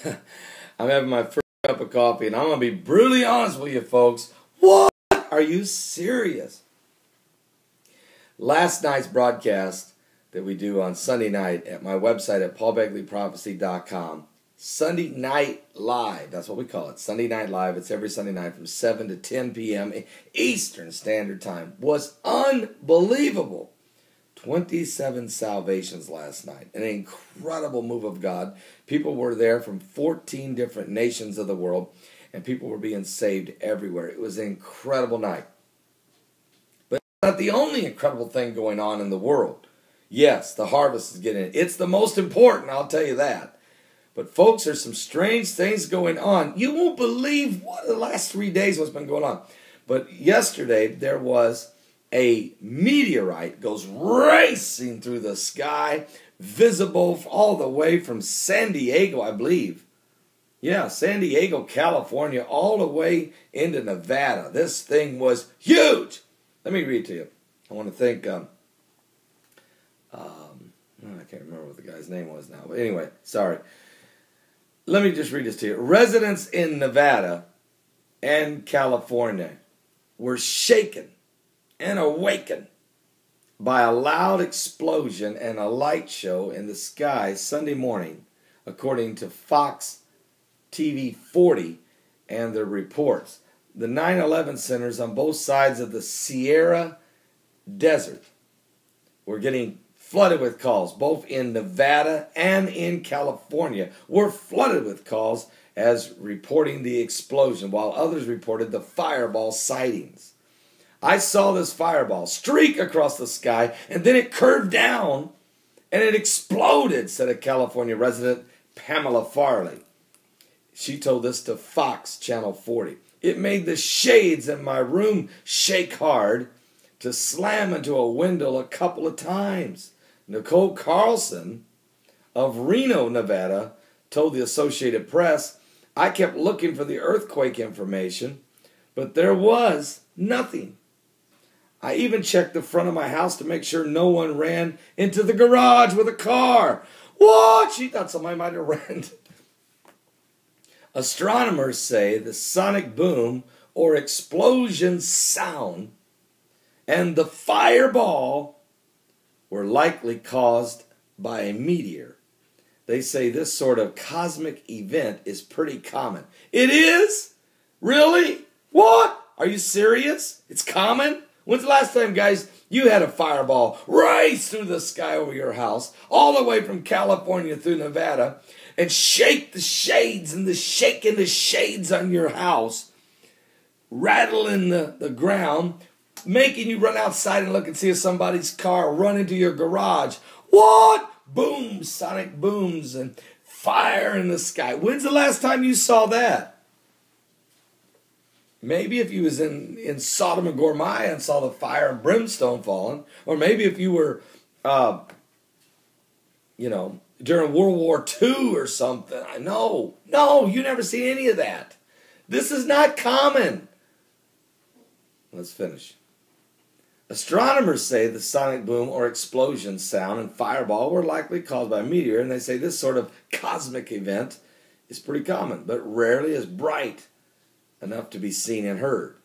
I'm having my first cup of coffee, and I'm going to be brutally honest with you, folks. What? Are you serious? Last night's broadcast that we do on Sunday night at my website at paulbegleyprophecy.com, Sunday Night Live, that's what we call it, Sunday Night Live. It's every Sunday night from 7 to 10 p.m. Eastern Standard Time. Was unbelievable. 27 salvations last night. An incredible move of God. People were there from 14 different nations of the world, and people were being saved everywhere. It was an incredible night. But it's not the only incredible thing going on in the world. Yes, the harvest is getting in. It's the most important, I'll tell you that. But folks, there's some strange things going on. You won't believe what the last 3 days what's been going on. But yesterday there was a meteorite goes racing through the sky, visible all the way from San Diego, I believe. Yeah, San Diego, California, all the way into Nevada. This thing was huge. Let me read to you. I want to thank, I can't remember what the guy's name was now. But anyway, sorry. Let me just read this to you. Residents in Nevada and California were shaken and awakened by a loud explosion and a light show in the sky Sunday morning, according to Fox TV 40 and their reports. The 9/11 centers on both sides of the Sierra Desert were getting flooded with calls. Both in Nevada and in California were flooded with calls as reporting the explosion, while others reported the fireball sightings. I saw this fireball streak across the sky, and then it curved down, and it exploded, said a California resident, Pamela Farley. She told this to Fox Channel 40. It made the shades in my room shake hard to slam into a window a couple of times. Nicole Carlson of Reno, Nevada, told the Associated Press, I kept looking for the earthquake information, but there was nothing. I even checked the front of my house to make sure no one ran into the garage with a car. What? She thought somebody might have ran. Astronomers say the sonic boom or explosion sound and the fireball were likely caused by a meteor. They say this sort of cosmic event is pretty common. It is? Really? What? Are you serious? It's common? When's the last time, guys, you had a fireball race through the sky over your house, all the way from California through Nevada, and shake the shades and shaking the shades on your house, rattling the ground, making you run outside and look and see if somebody's car run into your garage? What? Boom, sonic booms and fire in the sky. When's the last time you saw that? Maybe if you was in Sodom and Gomorrah and saw the fire and brimstone falling, or maybe if you were, during World War II or something. No, you never seen any of that. This is not common. Let's finish. Astronomers say the sonic boom or explosion sound and fireball were likely caused by a meteor, and they say this sort of cosmic event is pretty common, but rarely as bright enough to be seen and heard.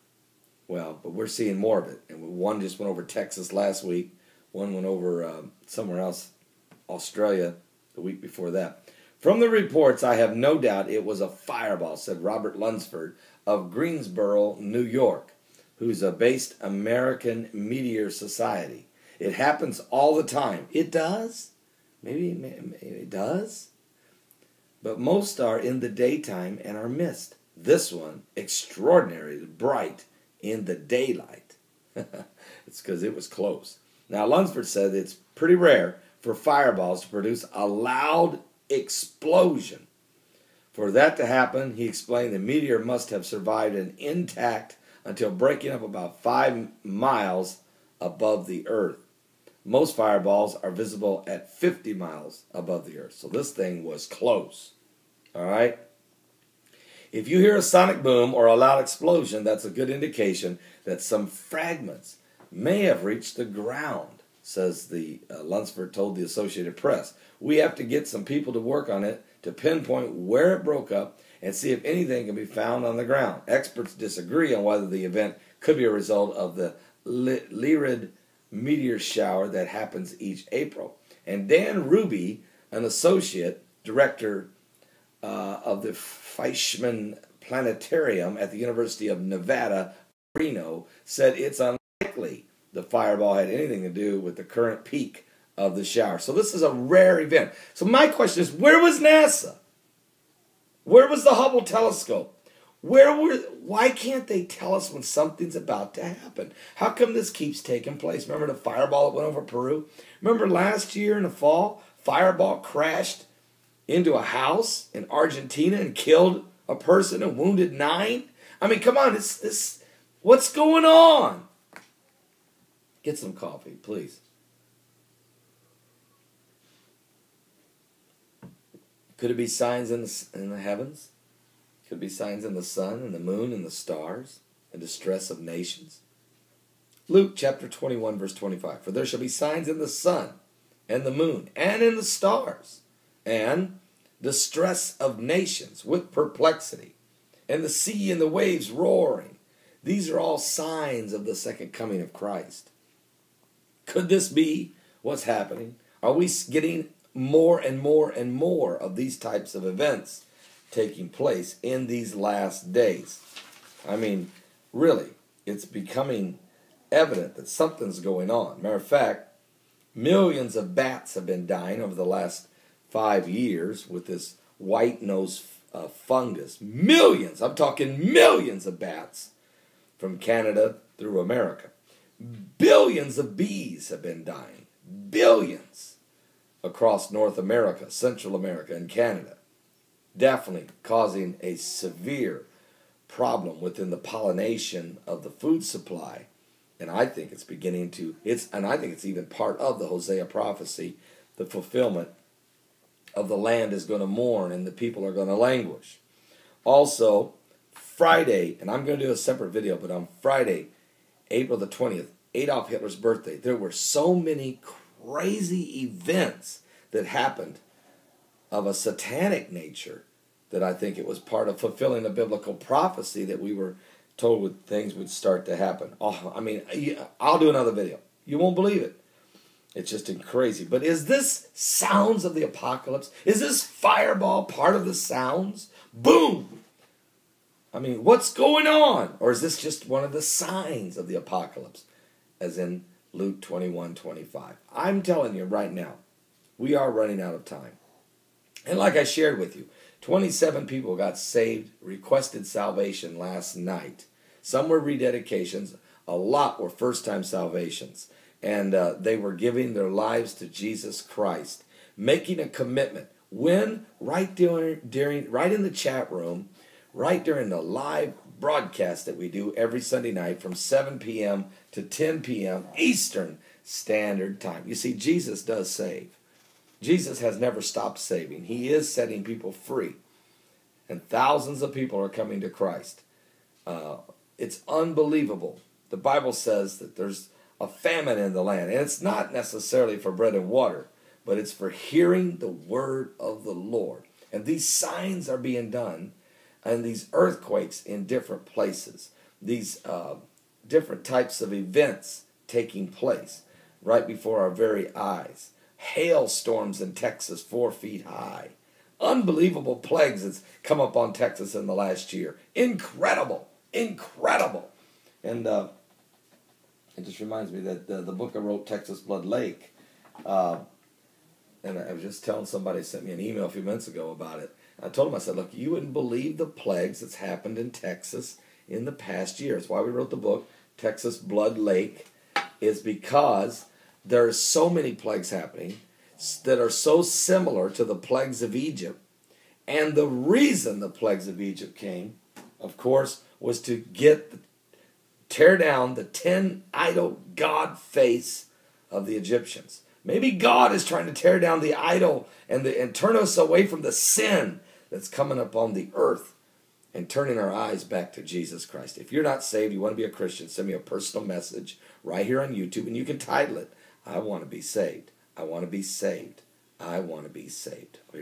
Well, but we're seeing more of it. And one just went over Texas last week. One went over somewhere else, Australia, the week before that. From the reports, I have no doubt it was a fireball, said Robert Lunsford of Greensboro, New York, who's a based American Meteor Society. It happens all the time. It does? Maybe it does? But most are in the daytime and are missed. This one, extraordinarily bright in the daylight. It's because it was close. Now, Lunsford said it's pretty rare for fireballs to produce a loud explosion. For that to happen, he explained, the meteor must have survived and intact until breaking up about 5 miles above the earth. Most fireballs are visible at 50 miles above the earth. So this thing was close. All right? If you hear a sonic boom or a loud explosion, that's a good indication that some fragments may have reached the ground. says the Lunsford told the Associated Press. We have to get some people to work on it to pinpoint where it broke up and see if anything can be found on the ground. Experts disagree on whether the event could be a result of the Lyrid meteor shower that happens each April. And Dan Ruby, an associate director of the Fleischmann Planetarium at the University of Nevada, Reno, said it's unlikely the fireball had anything to do with the current peak of the shower. So this is a rare event. So my question is, where was NASA? Where was the Hubble telescope? Why can't they tell us when something's about to happen? How come this keeps taking place? Remember the fireball that went over Peru? Remember last year in the fall, fireball crashed into a house in Argentina and killed a person and wounded 9? I mean, come on, what's going on? Get some coffee, please. Could it be signs in the heavens? Could it be signs in the sun and the moon and the stars, the distress of nations? Luke chapter 21, verse 25. For there shall be signs in the sun and the moon and in the stars, and distress of nations with perplexity, and the sea and the waves roaring. These are all signs of the second coming of Christ. Could this be what's happening? Are we getting more and more and more of these types of events taking place in these last days? I mean, really, it's becoming evident that something's going on. Matter of fact, millions of bats have been dying over the last 5 years with this white nose fungus. Millions, I'm talking millions of bats from Canada through America. Billions of bees have been dying. Billions across North America, Central America, and Canada. Definitely causing a severe problem within the pollination of the food supply. And I think it's beginning to, and I think it's even part of the Hosea prophecy, the fulfillment of the land is going to mourn and the people are going to languish. Also, Friday, and I'm going to do a separate video, but on Friday, April the 20th, Adolf Hitler's birthday, there were so many crazy events that happened of a satanic nature that I think it was part of fulfilling a biblical prophecy that we were told things would start to happen. Oh, I mean, I'll do another video. You won't believe it. It's just crazy. But is this sounds of the apocalypse? Is this fireball part of the sounds? Boom! I mean, what's going on? Or is this just one of the signs of the apocalypse? As in Luke 21:25. I'm telling you right now, we are running out of time. And like I shared with you, 27 people got saved, requested salvation last night. Some were rededications. A lot were first-time salvations. And they were giving their lives to Jesus Christ, making a commitment. When? Right in the chat room, right during the live broadcast that we do every Sunday night from 7 p.m. to 10 p.m. Eastern Standard Time. You see, Jesus does save. Jesus has never stopped saving. He is setting people free. And thousands of people are coming to Christ. It's unbelievable. The Bible says that there's a famine in the land. And it's not necessarily for bread and water, but it's for hearing the word of the Lord. And these signs are being done, and these earthquakes in different places. These different types of events taking place right before our very eyes. Hailstorms in Texas 4 feet high. Unbelievable plagues that's come up on Texas in the last year. Incredible. Incredible. And it just reminds me that the book I wrote, Texas Blood Lake, and I was just telling somebody, sent me an email a few minutes ago about it. I told him, I said, look, you wouldn't believe the plagues that's happened in Texas in the past year. That's why we wrote the book, Texas Blood Lake, is because there are so many plagues happening that are so similar to the plagues of Egypt. And the reason the plagues of Egypt came, of course, was to tear down the 10 idol god face of the Egyptians. Maybe God is trying to tear down the idol and turn us away from the sin that's coming upon the earth and turning our eyes back to Jesus Christ. If you're not saved, you want to be a Christian, send me a personal message right here on YouTube, and you can title it, I want to be saved. I want to be saved. I want to be saved.